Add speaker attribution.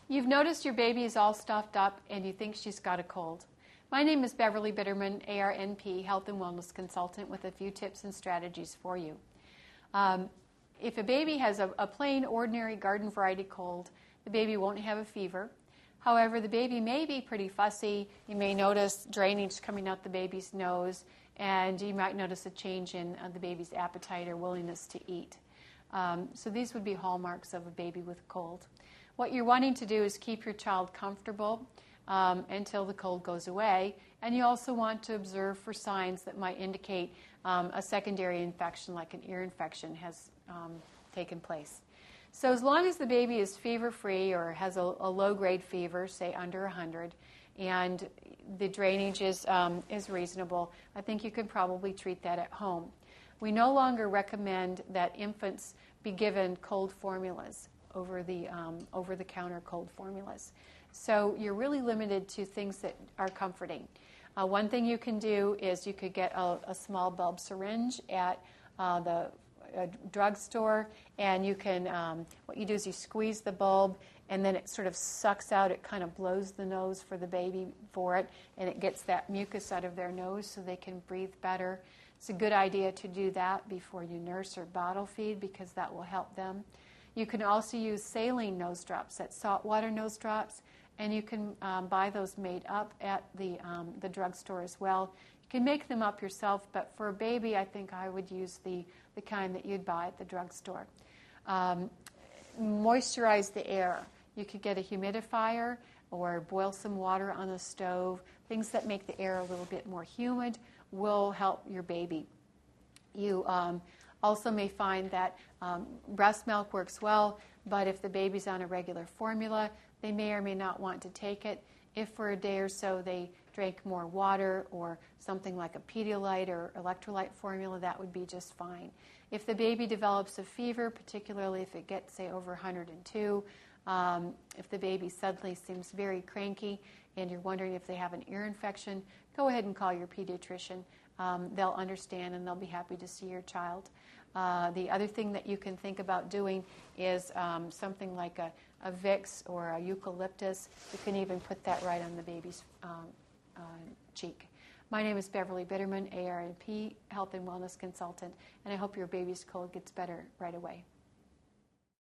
Speaker 1: You've noticed your baby is all stuffed up and you think she's got a cold. My name is Beverly Bitterman, ARNP, Health and Wellness Consultant, with a few tips and strategies for you. If a baby has a plain, ordinary garden variety cold, the baby won't have a fever. However, the baby may be pretty fussy. You may notice drainage coming out the baby's nose, and you might notice a change in the baby's appetite or willingness to eat. So these would be hallmarks of a baby with a cold. What you're wanting to do is keep your child comfortable until the cold goes away, and you also want to observe for signs that might indicate a secondary infection, like an ear infection, has taken place. So as long as the baby is fever-free or has a low-grade fever, say under 100, and the drainage is reasonable, I think you can probably treat that at home. We no longer recommend that infants be given cold formulas, over-the-counter cold formulas. So you're really limited to things that are comforting. One thing you can do is you could get a small bulb syringe at the drugstore, and you can, what you do is you squeeze the bulb, and then it sort of sucks out, it kind of blows the nose for the baby for it, and it gets that mucus out of their nose so they can breathe better. It's a good idea to do that before you nurse or bottle feed, because that will help them. You can also use saline nose drops, that's saltwater nose drops, and you can buy those made up at the drugstore as well. You can make them up yourself, but for a baby, I think I would use the kind that you'd buy at the drugstore. Moisturize the air. You could get a humidifier or boil some water on the stove. Things that make the air a little bit more humid will help your baby. You also may find that breast milk works well, but if the baby's on a regular formula, they may or may not want to take it. If for a day or so they drank more water or something like a Pedialyte or electrolyte formula, that would be just fine. If the baby develops a fever, particularly if it gets, say, over 102, if the baby suddenly seems very cranky and you're wondering if they have an ear infection, go ahead and call your pediatrician. They'll understand and they'll be happy to see your child. The other thing that you can think about doing is something like a Vicks or a eucalyptus. You can even put that right on the baby's cheek. My name is Beverly Bitterman, ARNP, Health and Wellness Consultant, and I hope your baby's cold gets better right away.